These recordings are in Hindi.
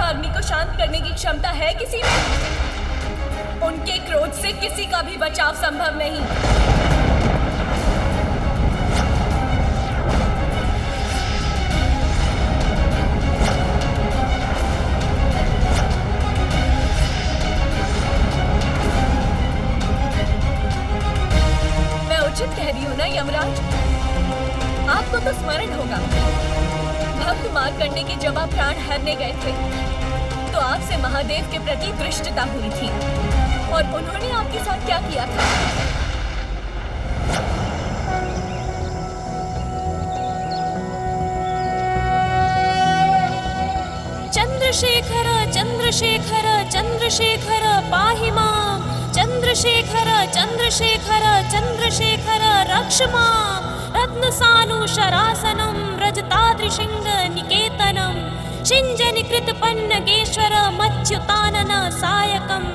अग्नि को शांत करने की क्षमता है किसी में? उनके क्रोध से किसी का भी बचाव संभव नहीं। मैं उचित कह रही हूँ ना यमराज? आपको तो स्मरण होगा, भक्त मार्कंडे के जब आप प्राण हरने गए थे तो आपसे महादेव के प्रति दृष्टता हुई थी और उन्होंने आपके साथ क्या किया था? चंद्रशेखर चंद्रशेखर चंद्रशेखर पाहि मां, चंद्रशेखर चंद्रशेखर चंद्रशेखर रक्ष मां, रत्नसानुशरासनं व्रजताद्रिशृंग निकेतनं, शिञ्जनिकृतपन्नगेश्वर मच्युतानन सायकम्,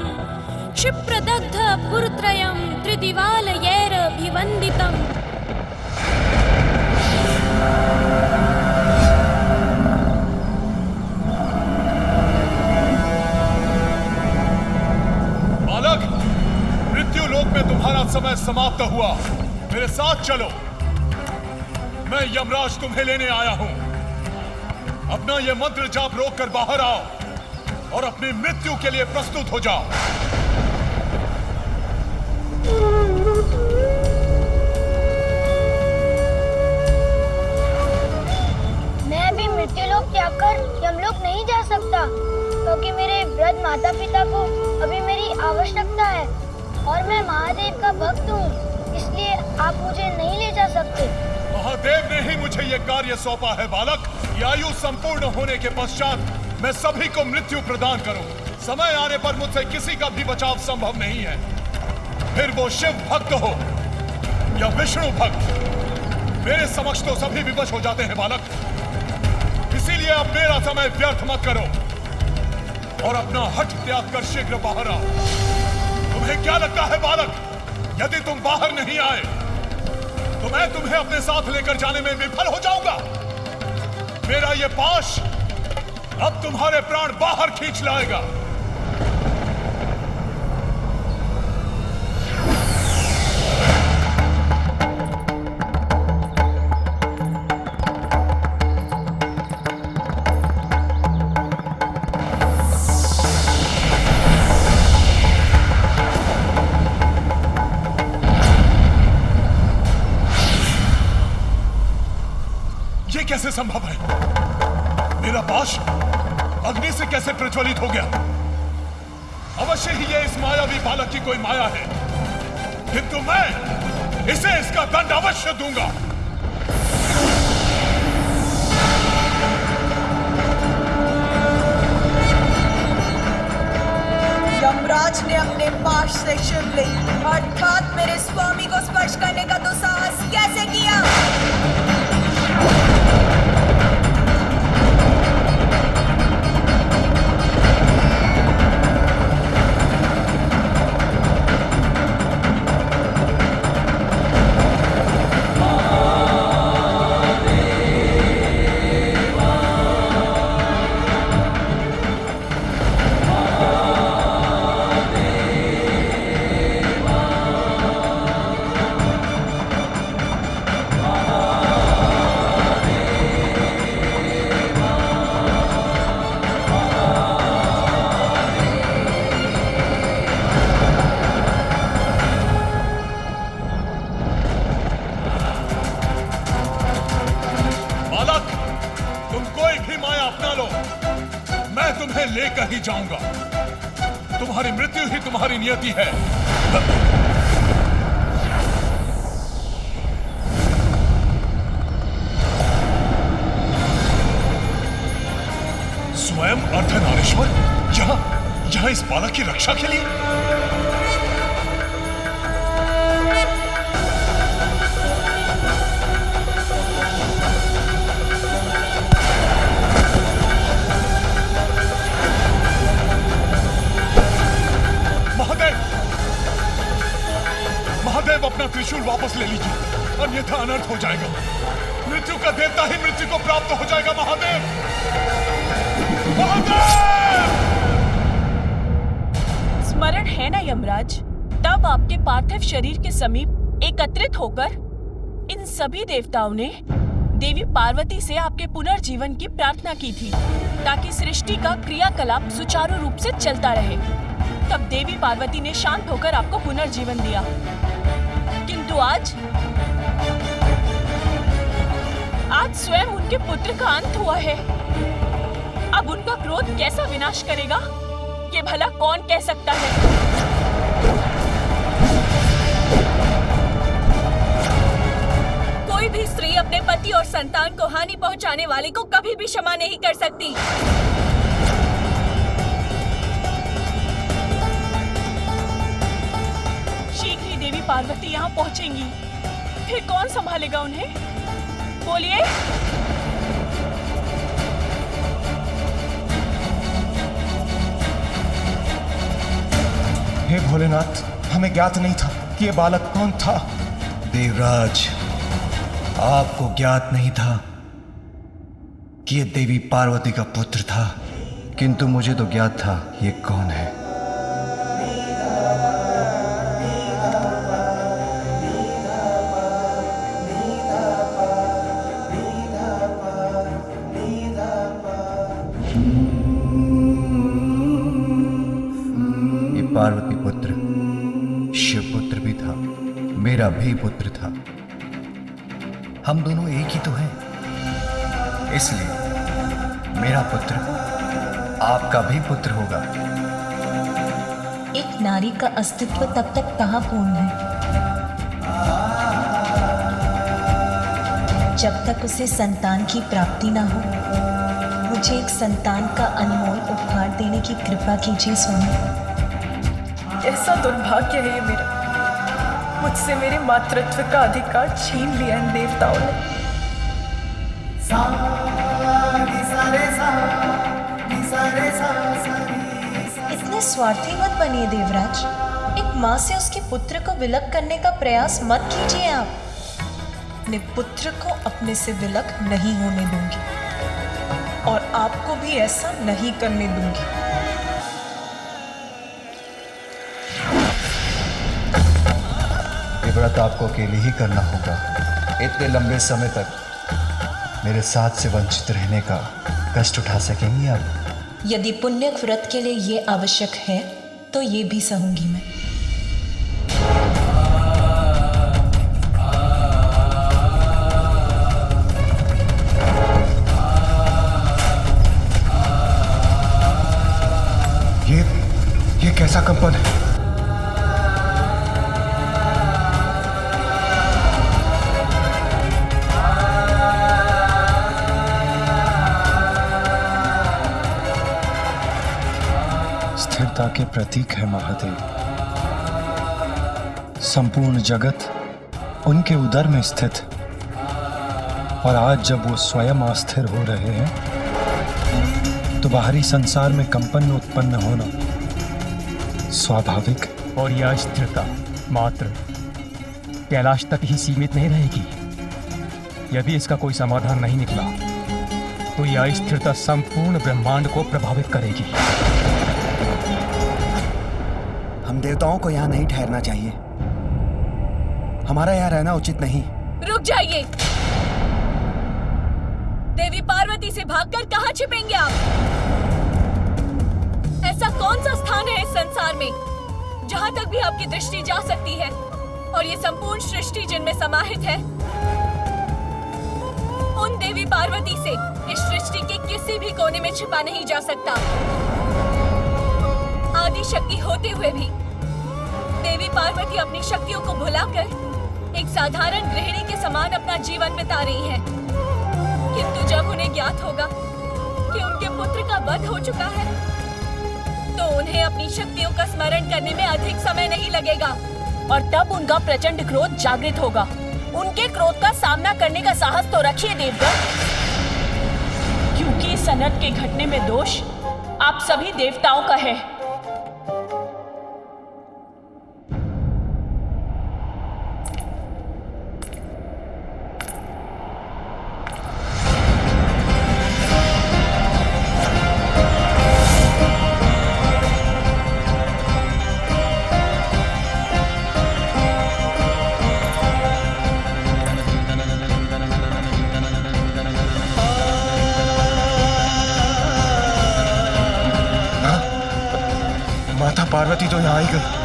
क्षिप्रदग्ध पुरत्रयं त्रिदिवालयैरभिवन्दितम्। बालक, मृत्युलोक में तुम्हारा समय समाप्त हुआ। मेरे साथ चलो, मैं यमराज तुम्हें लेने आया हूं। अपना ये मंत्र जाप रोक कर बाहर आओ और अपनी मृत्यु के लिए प्रस्तुत हो जाओ। मैं अभी मृत्युलोक त्याग कर यमलोक नहीं जा सकता, क्योंकि मेरे वृद्ध माता पिता को अभी मेरी आवश्यकता है और मैं महादेव का भक्त हूँ, इसलिए आप मुझे नहीं ले जा सकते। महादेव ने ही मुझे ये कार्य सौंपा है बालक। ये आयु संपूर्ण होने के पश्चात मैं सभी को मृत्यु प्रदान करूं। समय आने पर मुझसे किसी का भी बचाव संभव नहीं है, फिर वो शिव भक्त हो या विष्णु भक्त। मेरे समक्ष तो सभी विवश हो जाते हैं बालक। इसीलिए अब मेरा समय व्यर्थ मत करो और अपना हठ त्याग कर शीघ्र बाहर आओ। तुम्हें क्या लगता है बालक, यदि तुम बाहर नहीं आए तो मैं तुम्हें अपने साथ लेकर जाने में विफल हो जाऊंगा? मेरा ये पाश अब तुम्हारे प्राण बाहर खींच लाएगा। कैसे संभव है? मेरा पाश अग्नि से कैसे प्रज्वलित हो गया? अवश्य ही ये इस मायावी बालक की कोई माया है, किंतु मैं इसे इसका दंड अवश्य दूंगा। यमराज ने अपने पाश से शिवलिंग अर्थात मेरे स्वामी को स्पर्श करने का दुस्साहस कैसे किया? लेकर ही जाऊंगा। तुम्हारी मृत्यु ही तुम्हारी नियति है। स्वयं अर्धनारीश्वर यहाँ इस बालक की रक्षा के लिए? महादेव अपना त्रिशूल वापस ले लीजिए, अन्यथा अनर्थ हो जाएगा। मृत्यु का देवता ही मृत्यु को प्राप्त हो जाएगा। महादेव, महादेव! आपके पार्थिव शरीर के समीप एकत्रित होकर इन सभी देवताओं ने देवी पार्वती से आपके पुनर्जीवन की प्रार्थना की थी, ताकि सृष्टि का क्रियाकलाप सुचारू रूप से चलता रहे। तब देवी पार्वती ने शांत होकर आपको पुनर्जीवन दिया। किंतु आज स्वयं उनके पुत्र का अंत हुआ है। अब उनका क्रोध कैसा विनाश करेगा, ये भला कौन कह सकता है? कोई भी स्त्री अपने पति और संतान को हानि पहुंचाने वाले को कभी भी क्षमा नहीं कर सकती। शीघ्र ही देवी पार्वती यहाँ पहुंचेंगी, फिर कौन संभालेगा उन्हें? बोलिए। हे भोलेनाथ, हमें ज्ञात नहीं था कि ये बालक कौन था। देवराज, आपको ज्ञात नहीं था कि ये देवी पार्वती का पुत्र था, किंतु मुझे तो ज्ञात था ये कौन है। पार्वती पुत्र शिव पुत्र भी था, मेरा भी पुत्र था। हम दोनों एक ही तो हैं, इसलिए मेरा पुत्र आपका भी पुत्र होगा। एक नारी का अस्तित्व तब तक कहाँ पूर्ण है जब तक उसे संतान की प्राप्ति ना हो। मुझे एक संतान का अनमोल उपहार देने की कृपा कीजिए स्वामी। ऐसा दुर्भाग्य है ये मेरा, मुझसे मेरे मातृत्व का अधिकार छीन लिया इन देवताओं ने। इतने स्वार्थी मत बनिए देवराज। एक माँ से उसके पुत्र को विलग करने का प्रयास मत कीजिए आप। अपने पुत्र को अपने से विलग नहीं होने दूंगी और आपको भी ऐसा नहीं करने दूंगी। व्रत आपको अकेले ही करना होगा। इतने लंबे समय तक मेरे साथ से वंचित रहने का कष्ट उठा सकेंगी आप? यदि पुण्य व्रत के लिए ये आवश्यक है तो ये भी सहूंगी मैं। ये कैसा कंपन है? स्थिरता के प्रतीक है महादेव। संपूर्ण जगत उनके उदर में स्थित, और आज जब वो स्वयं अस्थिर हो रहे हैं तो बाहरी संसार में कंपन उत्पन्न होना स्वाभाविक। और यह स्थिरता मात्र कैलाश तक ही सीमित नहीं रहेगी। यदि इसका कोई समाधान नहीं निकला तो यह स्थिरता संपूर्ण ब्रह्मांड को प्रभावित करेगी। हम देवताओं को यहाँ नहीं ठहरना चाहिए, हमारा यहाँ रहना उचित नहीं। रुक जाइए। देवी पार्वती से भागकर कहाँ छिपेंगे आप? ऐसा कौन सा स्थान है इस संसार में जहाँ तक भी आपकी दृष्टि जा सकती है और ये संपूर्ण सृष्टि जिनमें समाहित है? उन देवी पार्वती से इस सृष्टि के किसी भी कोने में छिपा नहीं जा सकता। आदि शक्ति होते हुए भी देवी पार्वती अपनी शक्तियों को भुलाकर एक साधारण गृहिणी के समान अपना जीवन बिता रही हैं। किंतु जब उन्हें ज्ञात होगा कि उनके पुत्र का वध हो चुका है तो उन्हें अपनी शक्तियों का स्मरण करने में अधिक समय नहीं लगेगा और तब उनका प्रचंड क्रोध जागृत होगा। उनके क्रोध का सामना करने का साहस तो रखिए देवगण, क्योंकि इस अनर्थ के घटने में दोष आप सभी देवताओं का है। पार्वती तो यहाँ आई गई।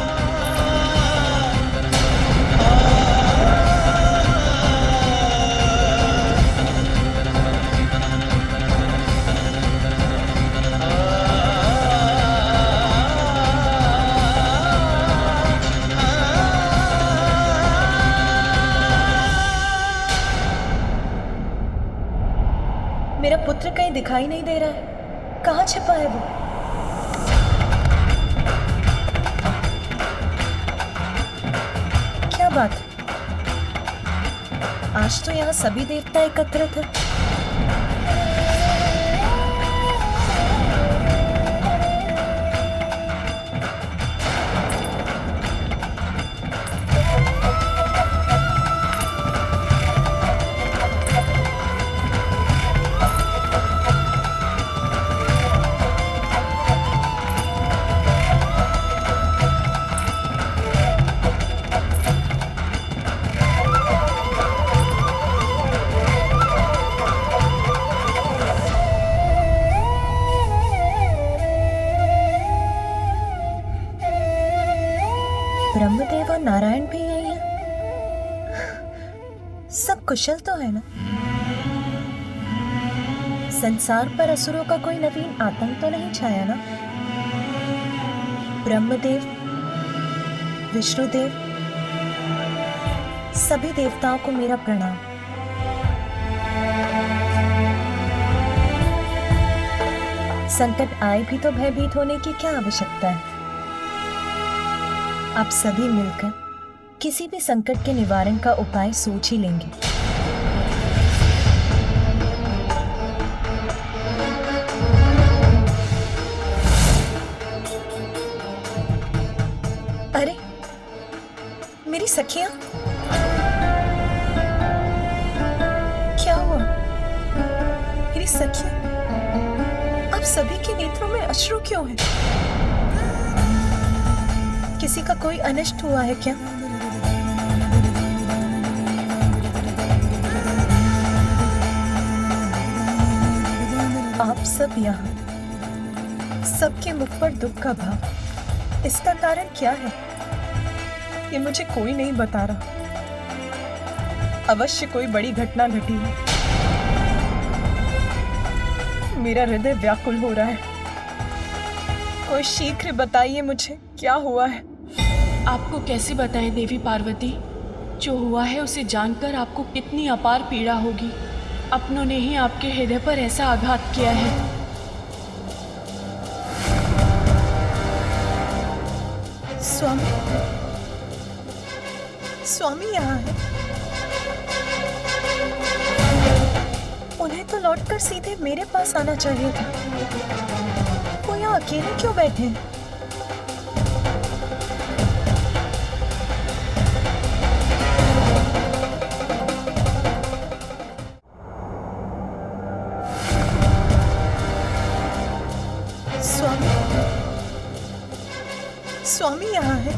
मेरा पुत्र कहीं दिखाई नहीं दे रहा है। कहाँ छिपा है वो? क्या बात है? आज तो यहाँ सभी देवता एकत्रित हैं। ब्रह्मदेव और नारायण भी यही है। सब कुशल तो है ना? संसार पर असुरों का कोई नवीन आतंक तो नहीं छाया ना? ब्रह्मदेव, विष्णुदेव, सभी देवताओं को मेरा प्रणाम। संकट आए भी तो भयभीत होने की क्या आवश्यकता है? आप सभी मिलकर किसी भी संकट के निवारण का उपाय सोच ही लेंगे। अरे मेरी सखियां, क्या हुआ? मेरी सखियां, आप सभी के नेत्रों में अश्रु क्यों हैं? किसी का कोई अनिष्ट हुआ है क्या? आप सब यहाँ, सबके मुख पर दुख का भाव, इसका कारण क्या है? ये मुझे कोई नहीं बता रहा। अवश्य कोई बड़ी घटना घटी है। मेरा हृदय व्याकुल हो रहा है। कोई शीघ्र बताइए मुझे, क्या हुआ है? आपको कैसे बताएं देवी पार्वती? जो हुआ है उसे जानकर आपको कितनी अपार पीड़ा होगी। अपनों ने ही आपके हृदय पर ऐसा आघात किया है। स्वामी, स्वामी यहाँ है। उन्हें तो लौटकर सीधे मेरे पास आना चाहिए था। वो यहाँ अकेले क्यों बैठे हैं? स्वामी, स्वामी यहाँ है।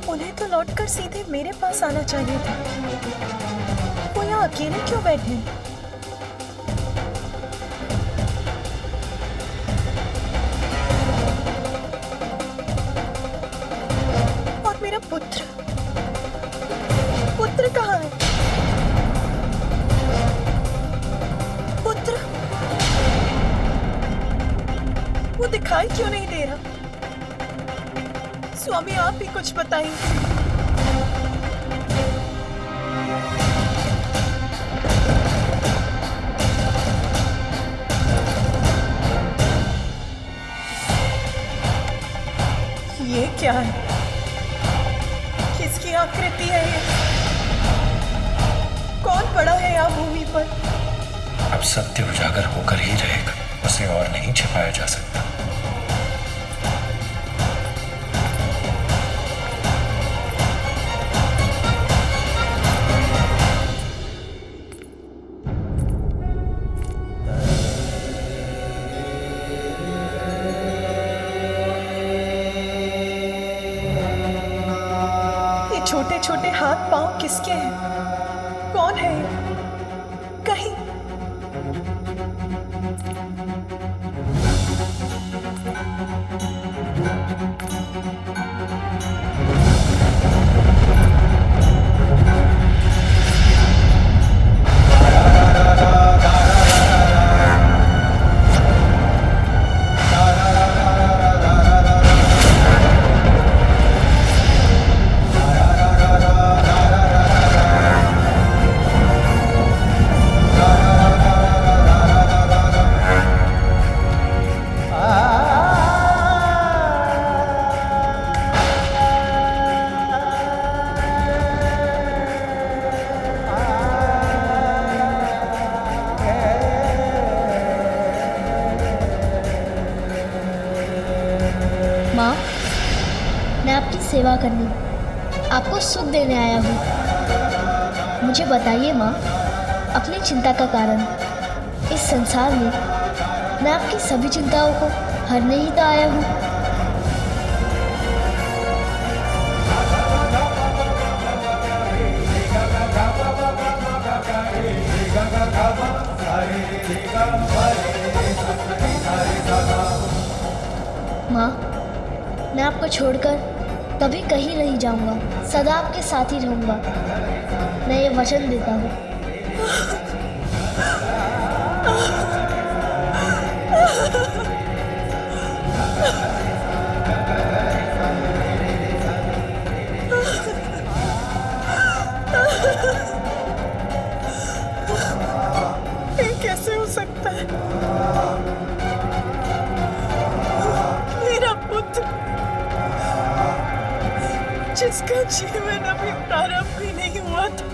उन्हें तो लौटकर सीधे मेरे पास आना चाहिए था। वो यहाँ अकेले क्यों बैठे हैं? और मेरा पुत्र, पुत्र कहाँ है? पुत्र, वो दिखाई क्यों नहीं दे रहा? स्वामी, आप ही कुछ बताइए। ये क्या है? किसकी आकृति है ये? कौन पड़ा है यहाँ भूमि पर? अब सत्य उजागर होकर ही रहेगा, उसे और नहीं छिपाया जा सकता। छोटे छोटे हाथ पांव किसके हैं? कौन है ये? कहीं सेवा करने, आपको सुख देने आया हूँ। मुझे बताइए माँ, अपनी चिंता का कारण। इस संसार में मैं आपकी सभी चिंताओं को हरने ही तो आया हूँ। माँ, मैं आपको छोड़कर कभी कहीं नहीं जाऊंगा, सदा आपके साथ ही रहूंगा। मैं ये वचन देता हूँ। ये कैसे हो सकता है? मेरा पुत्र, जिसका जीवन अभी प्रारंभ भी नहीं हुआ था,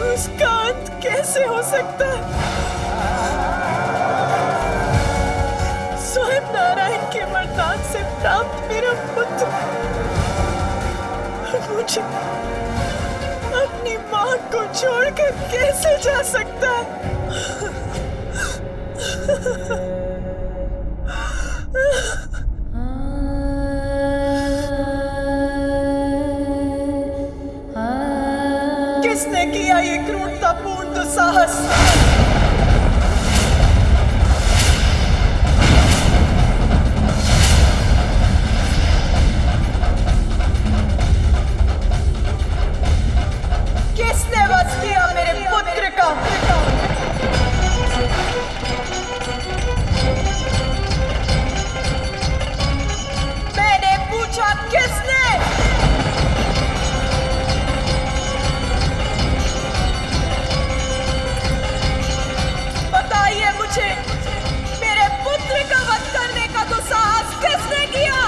उसका अंत कैसे हो सकता है? स्वयं नारायण के वरदान से प्राप्त मेरा पुत्र मुझे अपनी माँ को छोड़कर कैसे जा सकता है? किसने किया ये क्रूरतापूर्ण दुस्साहस? किसने वश किया मेरे पुत्र का? मैंने पूछा किसने? बताइए मुझे, मेरे पुत्र का वध करने का दुस्साहस किसने किया?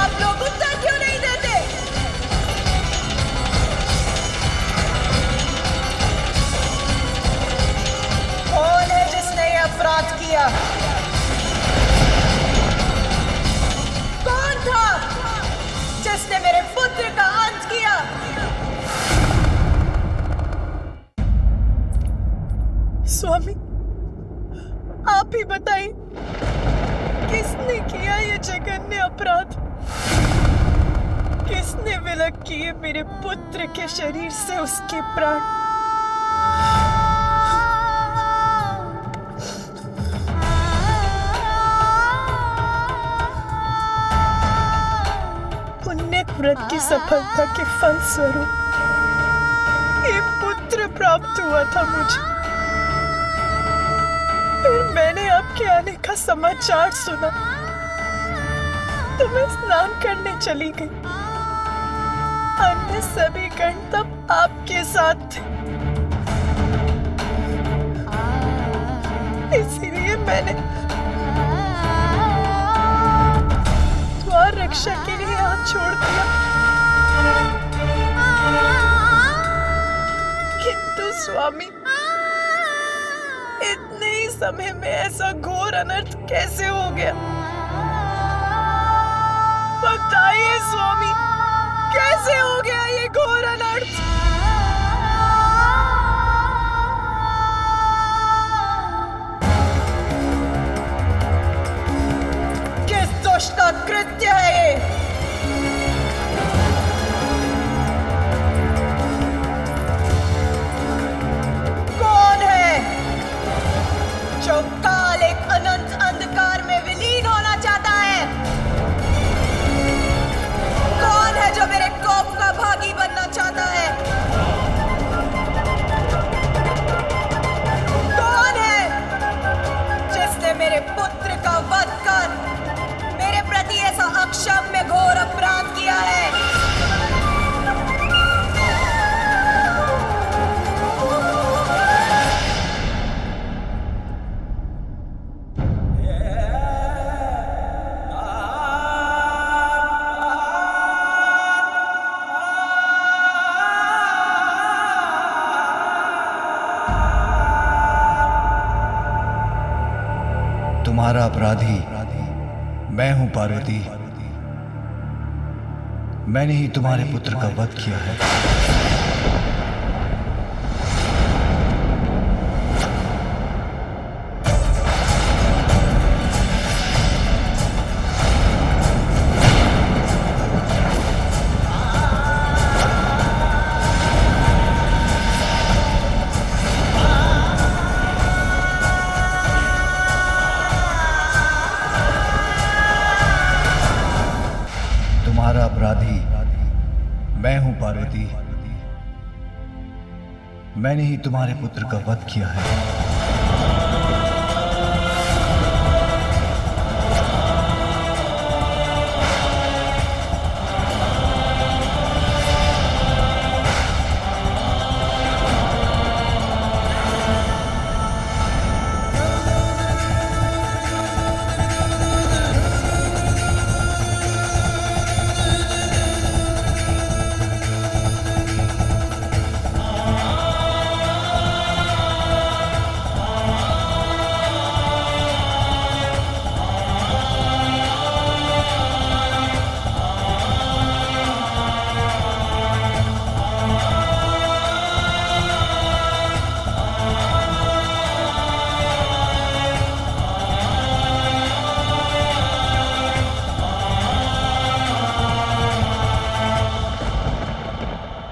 आप लोग उत्तर क्यों नहीं देते? कौन है जिसने ये अपराध किया? कौन था जिसने मेरे पुत्र का अंत किया? स्वामी, आप ही बताइए, किसने किया ये जघन्य अपराध? किसने विलग किए मेरे पुत्र के शरीर से उसके प्राण? पुण्य व्रत की सफलता के फल स्वरूप ये पुत्र प्राप्त हुआ था मुझे। फिर मैंने आपके आने का समाचार सुना तो मैं स्नान करने चली गई। अन्य सभी गण तब आपके साथ थे, इसीलिए मैंने द्वार रक्षा के लिए हाथ छोड़ दिया। किंतु स्वामी, इतने ही समय में ऐसा घोर अनर्थ कैसे हो गया? बताइए स्वामी, कैसे हो गया ये घोर अनर्थ? किस दुष्ट का कृत्य है ये? जो काल एक अनंत अंधकार में विलीन होना चाहता है? कौन है जो मेरे कोप का भागी बनना चाहता है? कौन है जिसने मेरे पुत्र का वध कर मेरे प्रति ऐसा अक्षम्य घोर अपराध किया है? तुम्हारा अपराधी मैं हूं पार्वती। मैंने ही तुम्हारे पुत्र का वध किया है। तुम्हारा अपराधी मैं हूं पार्वती। मैंने ही तुम्हारे पुत्र का वध किया है।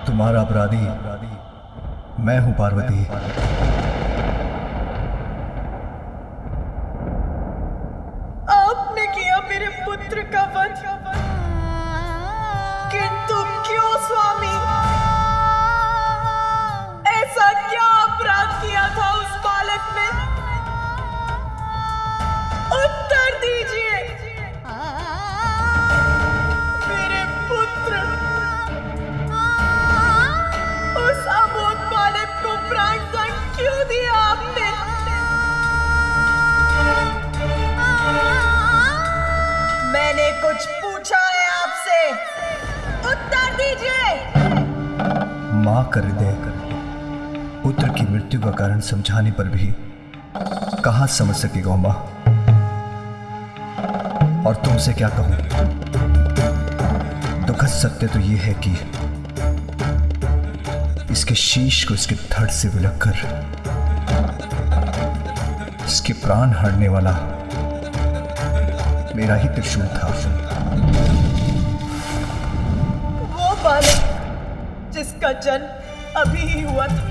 तुम्हारा अपराधी मैं हूं पार्वती। आपने किया मेरे पुत्र का वध, किंतु क्यों स्वामी? ऐसा क्या अपराध किया था उस बालक ने? उत्तर दीजिए। मेरे पुत्र, उस अबोध बालक को प्राणदंड क्यों दिया आपने? मैंने कुछ पूछा है आपसे, उत्तर दीजिए। मां का हृदय पुत्र की मृत्यु का कारण समझाने पर भी कहां समझ सकेगा मां? और तुमसे क्या कहूं? दुखद सत्य तो यह है कि इसके शीश को इसके धड़ से विलक कर इसके प्राण हरने वाला मेरा ही त्रिशूल था। वो बालक जिसका जन्म अभी ही हुआ था,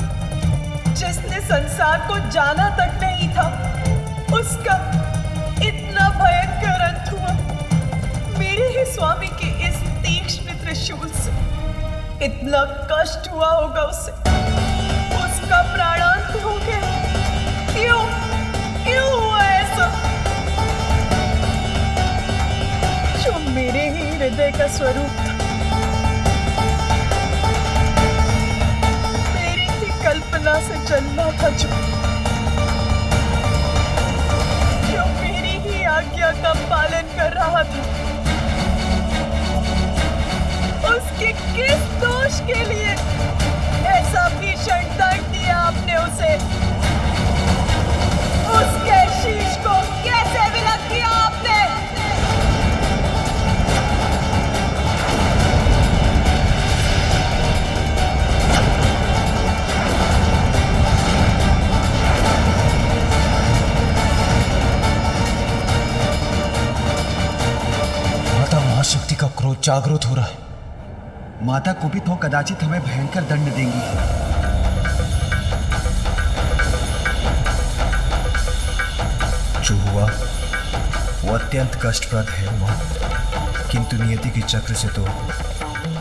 जिसने संसार को जाना तक नहीं था, उसका इतना भयंकर अंत हुआ मेरे ही स्वामी के इस तीक्ष्ण त्रिशूल से। इतना कष्ट हुआ होगा उसे, उसका प्राणांत हो गया। क्यों क्यों हुआ ऐसा? जो मेरे ही हृदय का स्वरूप था, मेरी ही कल्पना से जन्मा था, जो मेरी ही आज्ञा का पालन कर रहा था, उसके किस दोष के लिए ऐसा भीषण दंड दिया आपने उसे? उसके शीश को कैसे विलक किया आपने? माता महाशक्ति का क्रोध जागृत हो रहा है। माता कुपित हो कदाचित हमें भयंकर दंड देंगी। जो हुआ वो अत्यंत कष्टप्रद है मां, किंतु नियति के चक्र से तो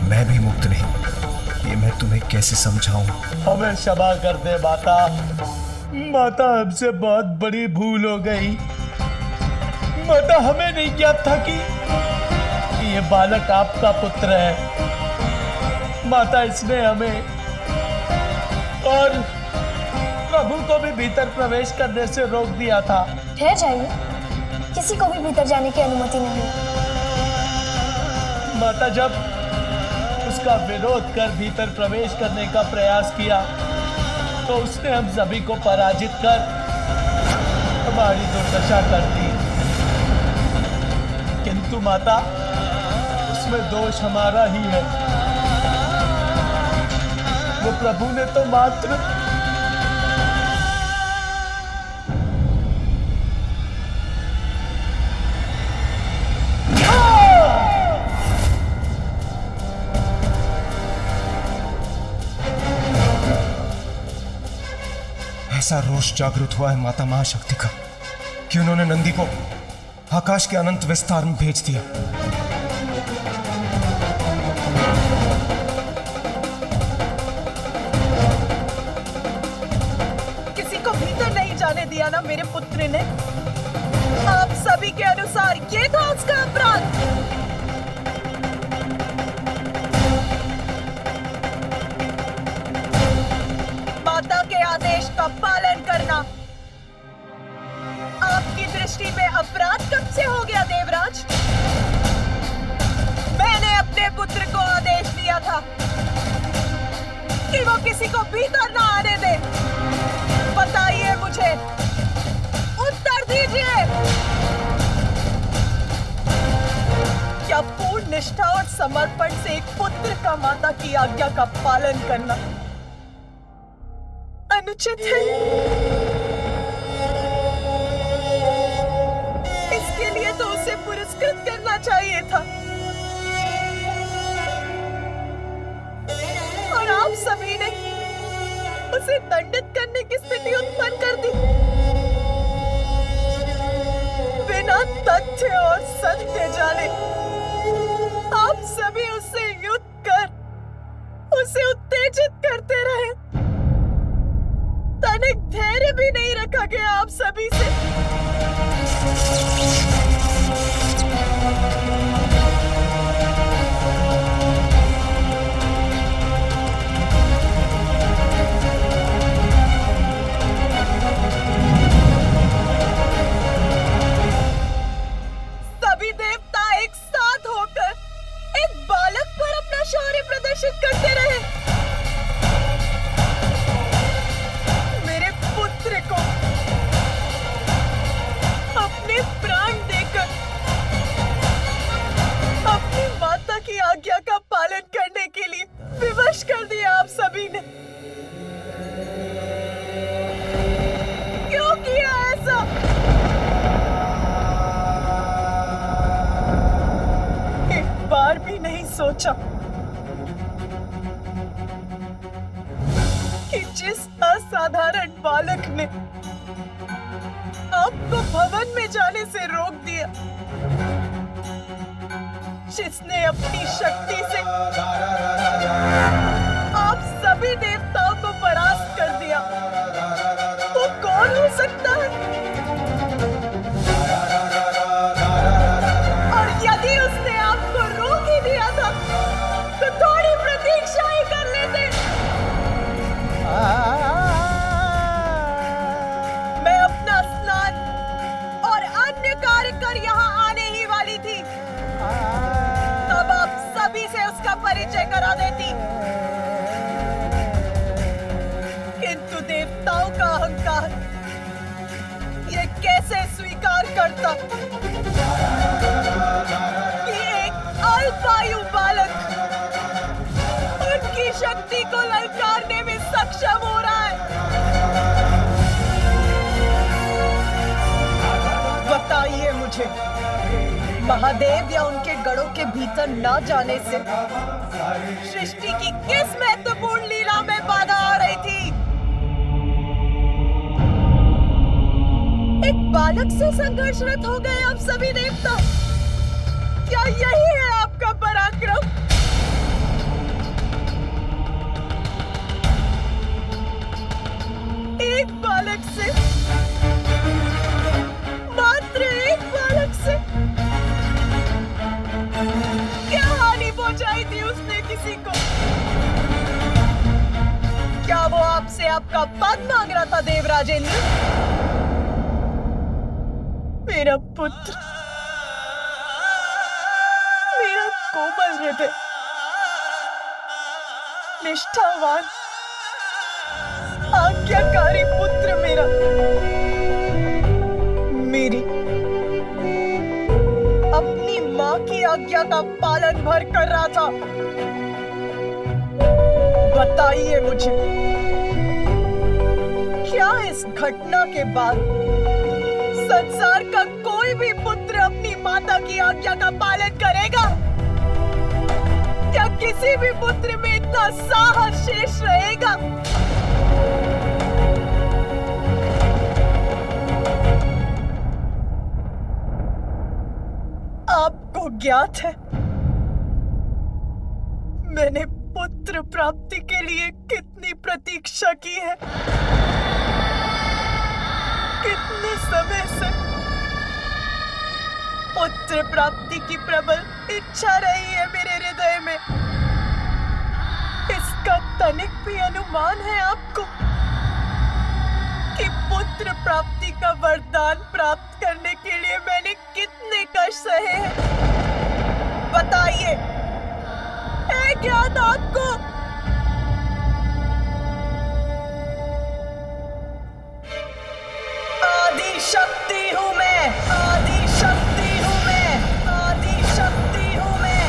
मैं भी मुक्त नहीं। ये मैं तुम्हें कैसे समझाऊं? हमें क्षमा कर दे माता। माता, हमसे बहुत बड़ी भूल हो गई। माता, हमें नहीं ज्ञात था कि ये बालक आपका पुत्र है। माता, इसने हमें और प्रभु को भी भीतर प्रवेश करने से रोक दिया था। ठहर जाइए, किसी को भी भीतर जाने की अनुमति नहीं। माता, जब उसका विरोध कर भीतर प्रवेश करने का प्रयास किया तो उसने हम सभी को पराजित कर हमारी दुर्दशा कर दी। परंतु माता उसमें दोष हमारा ही है। वो प्रभु ने तो मात्र ऐसा रोष जागृत हुआ है माता महाशक्ति का कि उन्होंने नंदी को आकाश के अनंत विस्तार में भेज दिया। किसी को भीतर नहीं जाने दिया ना मेरे पुत्र ने। आप सभी के अनुसार ये था उसका अपराध। माता के आदेश का पालन करना आपकी दृष्टि में अपराध कब से हो गया देवराज? मैंने अपने पुत्र को आदेश दिया था कि वो किसी को भीतर ना आने दे। बताइए मुझे, उत्तर दीजिए। क्या पूर्ण निष्ठा और समर्पण से एक पुत्र का माता की आज्ञा का पालन करना अनुचित है? इसके लिए तो उसे पुरस्कृत करना चाहिए था। और आप सभी ने उसे दंडित करने की स्थिति उत्पन्न कर दी। बिना तथ्य और सत्य जाने आप सभी उससे युद्ध कर उसे उत्तेजित करते रहे। तनिक धैर्य भी नहीं रखा गया आप सभी से। सभी देवता एक साथ होकर एक बालक पर अपना शौर्य प्रदर्शित करते रहे। पुत्र को अपने प्राण देकर अपनी माता की आज्ञा का पालन करने के लिए विवश कर दिया आप सभी ने। क्यों किया ऐसा? एक बार भी नहीं सोचा कि जिस असाधारण बालक ने आपको भवन में जाने से रोक दिया, जिसने अपनी शक्ति से आप सभी देवताओं को परास्त कर दिया, वो कौन हो सकता है? और यदि उसने आपको रोक ही दिया था तो थोड़ी प्रतीक्षा ही कर लेते। मैं अपना स्नान और अन्य कार्य कर यहाँ आने ही वाली थी, तब आप सभी से उसका परिचय करा देती। किंतु देवताओं का अहंकार ये कैसे स्वीकार करता कि एक अल्पायु बालक उनकी शक्ति को ललकारने में सक्षम हो रहा है? बताइए मुझे, महादेव या उनके गढ़ों के भीतर न जाने से सृष्टि की किस महत्वपूर्ण लीला में बाधा आ रही थी? एक बालक से संघर्षरत हो गए आप सभी देवता। क्या यही है आपका पराक्रम? एक बालक से, मात्र एक बालक से क्या हानि पहुंचाई थी उसने किसी को? क्या वो आपसे आपका पद मांग रहा था देवराजेंद्र? मेरा पुत्र, मेरा कोमल हृदय, निष्ठावान, आज्ञाकारी पुत्र मेरा, मेरी अपनी माँ की आज्ञा का पालन भर कर रहा था। बताइए मुझे, क्या इस घटना के बाद संसार का कोई भी पुत्र अपनी माता की आज्ञा का पालन करेगा? क्या किसी भी पुत्र में इतना साहस शेष रहेगा? आपको ज्ञात है मैंने पुत्र प्राप्ति के लिए कितनी प्रतीक्षा की है, कितने समय से पुत्र प्राप्ति की प्रबल इच्छा रही है मेरे हृदय में। इसका तनिक भी अनुमान है आपको कि पुत्र प्राप्ति का वरदान प्राप्त करने के लिए मैंने कितने कष्ट सहे हैं? बताइए, है ज्ञात आपको? आदि शक्ति हूँ मैं, आदि शक्ति हूँ मैं, आदि शक्ति हूँ मैं।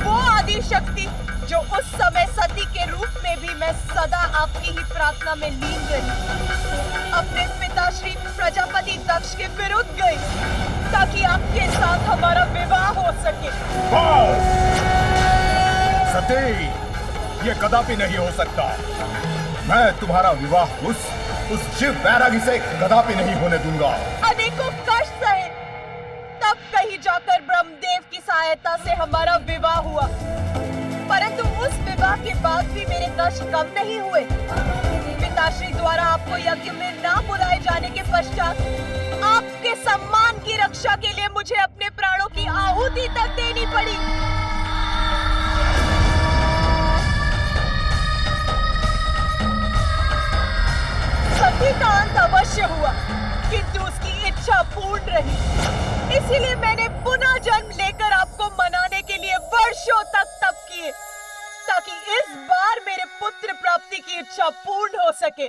वो आदि शक्ति जो उस समय सती के रूप में भी मैं सदा आपकी ही प्रार्थना में लीन रही, अपने पिता श्री प्रजापति दक्ष के विरुद्ध गई ताकि आपके साथ हमारा विवाह हो सके। सती, ये कदापि नहीं हो सकता। मैं तुम्हारा विवाह उस शिव बैरागी से कदापि नहीं होने दूंगा। अनेकों कष्ट सहे, तब कहीं जाकर ब्रह्मदेव की सहायता से हमारा विवाह हुआ, परंतु उस विवाह के बाद भी मेरे कष्ट कम नहीं हुए। पिताश्री द्वारा आपको यज्ञ में ना बुलाए जाने के पश्चात आपके सम्मान की रक्षा के लिए मुझे अपने प्राणों की आहुति तक देनी पड़ी। सती का अंत अवश्य हुआ, किंतु उसकी इच्छा पूर्ण रही। इसीलिए मैंने पुनः जन्म लेकर आपको मनाने के लिए वर्षों तक तप किए, ताकि इस बार मेरे पुत्र प्राप्ति की इच्छा पूर्ण हो सके।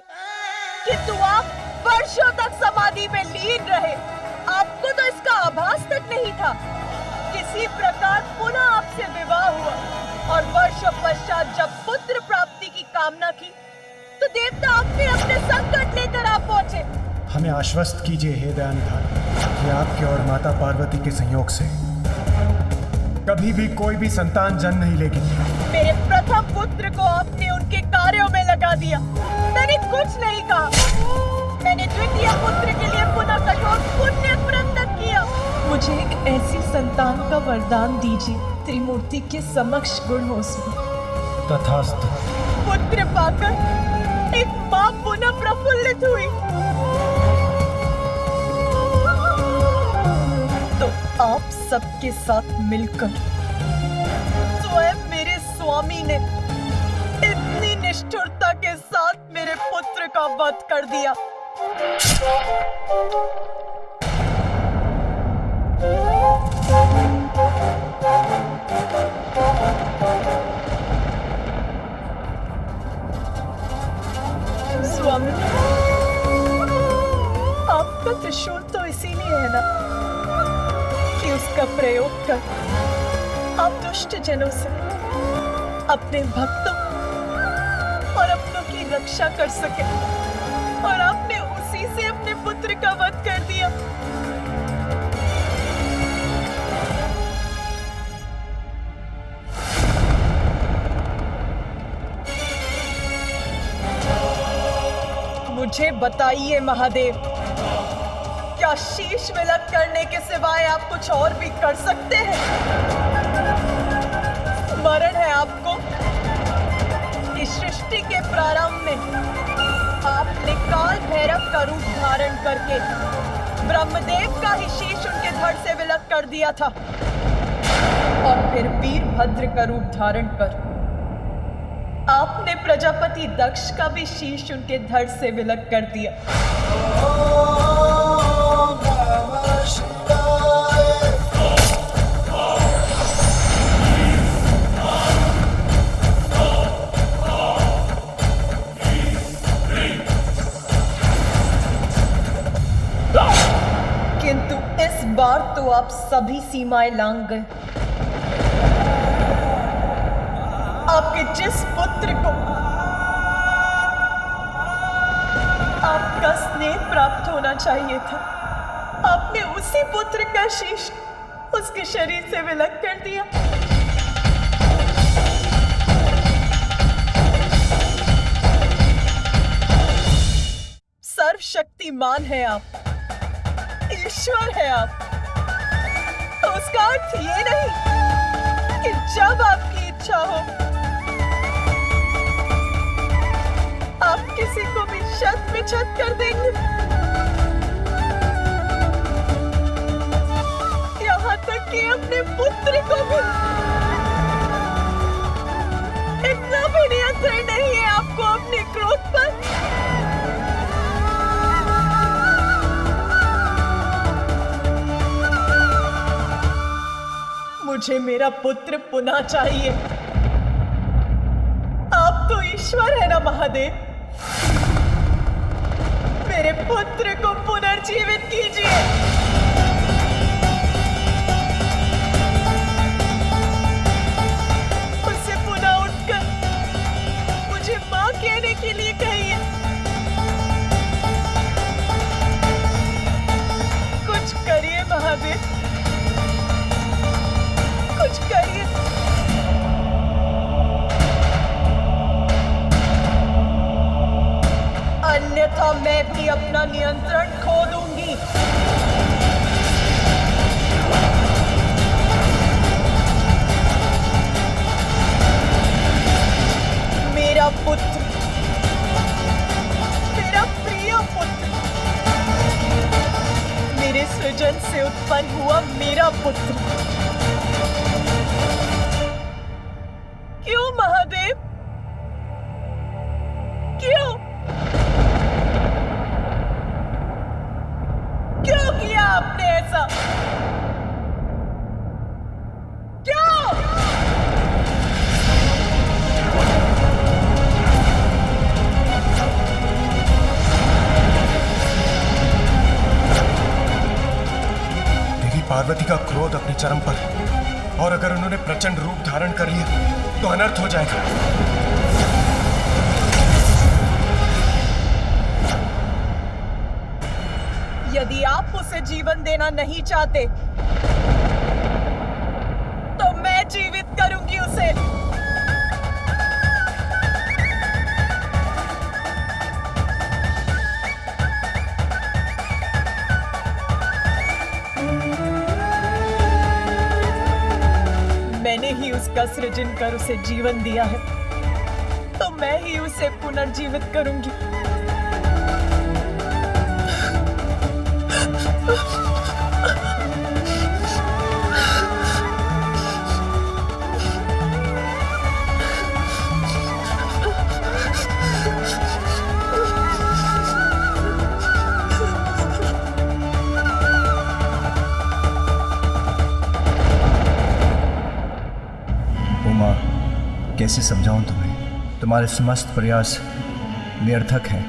किंतु आप वर्षों तक समाधि में लीन रहे, आपको तो इसका आभास तक नहीं था। किसी प्रकार पुनः आपसे विवाह हुआ और वर्षों पश्चात जब पुत्र प्राप्ति की कामना की तो देवता अपने अपने संकट लेकर आप पहुंचे। हमें आश्वस्त कीजिए हे दयानिधान कि आपके और माता पार्वती के संयोग से कभी भी कोई भी संतान जन्म नहीं लेगी। मेरे प्रथम पुत्र को आपने उनके कार्यों में लगा दिया, मैंने कुछ नहीं कहा। मैंने द्वितीय पुत्र के लिए पुनः कठोर पुण्य व्रत तक किया। मुझे एक ऐसी संतान का वरदान दीजिए त्रिमूर्ति के समक्ष गुण हो सके। तथास्तु। पुत्र पाकर एक माँ पुनः प्रफुल्लित हुई तो आप सबके साथ मिलकर स्वयं मेरे स्वामी ने इतनी निष्ठुरता के साथ मेरे पुत्र का वध कर दिया। स्वामी, आपका त्रिशूल तो इसीलिए है ना कि उसका प्रयोग कर आप दुष्ट जनों से अपने भक्तों और अपनों की रक्षा कर सके, और आपने उसी से अपने पुत्र का वध कर दिया। मुझे बताइए महादेव, क्या शीश विलक करने के सिवाय आप कुछ और भी कर सकते हैं? स्मरण है आपको कि सृष्टि के प्रारंभ में आपने काल भैरव का रूप धारण करके ब्रह्मदेव का ही शीश उनके धड़ से विलक कर दिया था, और फिर वीरभद्र का रूप धारण कर आपने प्रजापति दक्ष का भी शीश उनके धड़ से विलक कर दिया। किंतु इस बार तो आप सभी सीमाएं लांघ गए। आपके जिस पुत्र को आपका स्नेह प्राप्त होना चाहिए था, आपने उसी पुत्र का शीश उसके शरीर से विलग कर दिया। सर्वशक्तिमान है आप, ईश्वर है आप, तो उसका अर्थ ये नहीं कि जब आपकी इच्छा हो आप किसी को भी शत विछत कर देंगे। यहाँ तक कि अपने पुत्र को भी। इतना भी नियंत्रण नहीं है आपको अपने क्रोध पर। मुझे मेरा पुत्र पुनः चाहिए। आप तो ईश्वर है ना महादेव, मेरे पुत्र को पुनर्जीवित कीजिए। उससे पुनः उठकर मुझे मां कहने के लिए कहिए। कुछ करिए महादेव, कुछ करिए। अन्यथा मैं भी अपना नियंत्रण खो दूंगी। मेरा पुत्र, मेरा प्रिय पुत्र, मेरे सृजन से उत्पन्न हुआ मेरा पुत्र। क्यों महादेव, क्यों क्यों किया आपने ऐसा? क्यों? देवी पार्वती का क्रोध अपने चरम पर है, और अगर उन्होंने प्रचंड रूप धारण कर लिया तो अनर्थ हो जाएगा। यदि आप उसे जीवन देना नहीं चाहते तो मैं जीवित करूंगी उसे। मैंने ही उसका सृजन कर उसे जीवन दिया है, तो मैं ही उसे पुनर्जीवित करूंगी। कैसे समझाऊं तुम्हें? तुम्हारे समस्त प्रयास निरर्थक हैं।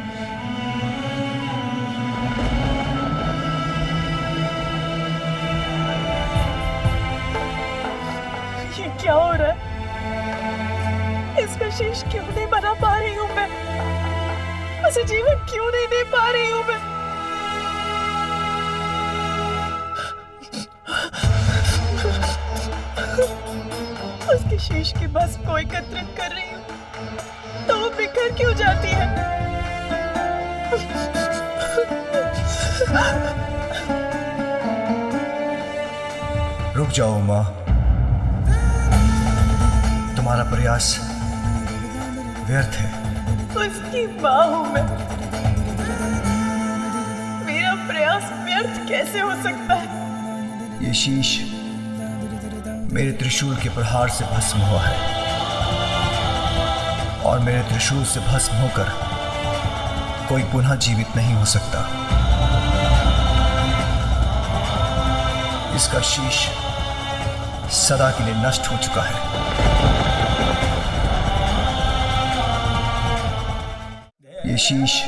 ये क्या हो रहा है? इसका शीश क्यों नहीं बना पा रही हूं मैं? उसे जीवन क्यों नहीं दे पा रही हूं मैं? उसके शीश की बस को एकत्रित कर रही हूँ तो वो बिखर क्यों जाती है? रुक जाओ माँ, तुम्हारा प्रयास व्यर्थ है। उसकी माँ हूं मैं, मेरा प्रयास व्यर्थ कैसे हो सकता है? ये शीश मेरे त्रिशूल के प्रहार से भस्म हुआ है, और मेरे त्रिशूल से भस्म होकर कोई पुनः जीवित नहीं हो सकता। इसका शीश सदा के लिए नष्ट हो चुका है। ये शीश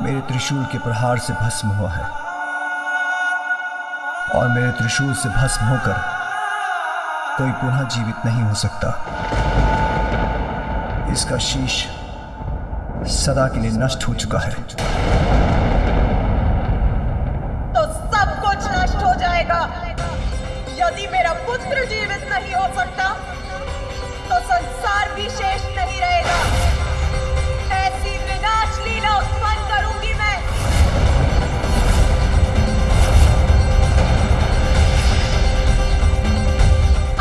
मेरे त्रिशूल के प्रहार से भस्म हुआ है, और मेरे त्रिशूल से भस्म होकर कोई पुनः जीवित नहीं हो सकता। इसका शीश सदा के लिए नष्ट हो चुका है। तो सब कुछ नष्ट हो जाएगा। यदि मेरा पुत्र जीवित नहीं हो सकता तो संसार भी शेष नहीं रहेगा। ऐसी विनाश लीला उत्पन्न करूंगी मैं।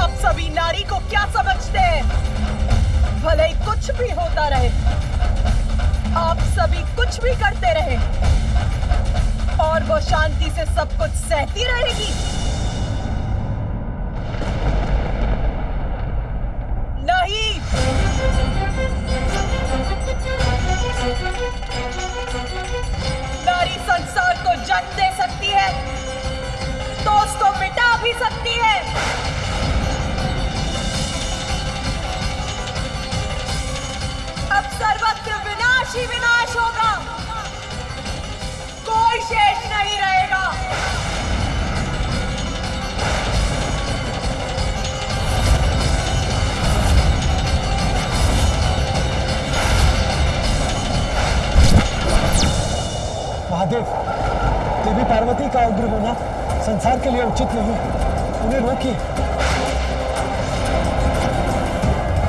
अब सभी नारी को क्या समझते हैं? भले ही कुछ भी होता रहे, आप सभी कुछ भी करते रहे और वो शांति से सब कुछ सहती रहेगी। नहीं, नारी संसार को जन्म दे सकती है तो उसको मिटा भी सकती है। अब सर्वत्र विनाश ही विनाश होगा, कोई शेष नहीं रहेगा। महादेव, देवी पार्वती का उग्र होना संसार के लिए उचित नहीं। उन्हें रोकिए।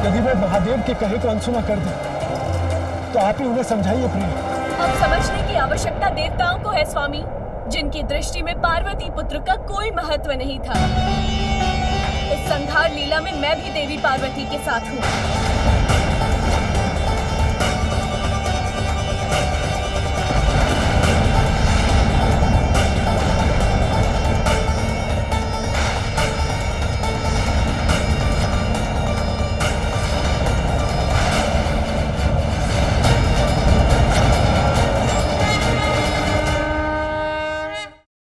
यदि वो महादेव के कहे को अनसुना कर दे तो आप ही उन्हें समझाइए प्रिय। अब समझने की आवश्यकता देवताओं को है स्वामी, जिनकी दृष्टि में पार्वती पुत्र का कोई महत्व नहीं था। इस संहार लीला में मैं भी देवी पार्वती के साथ हूँ।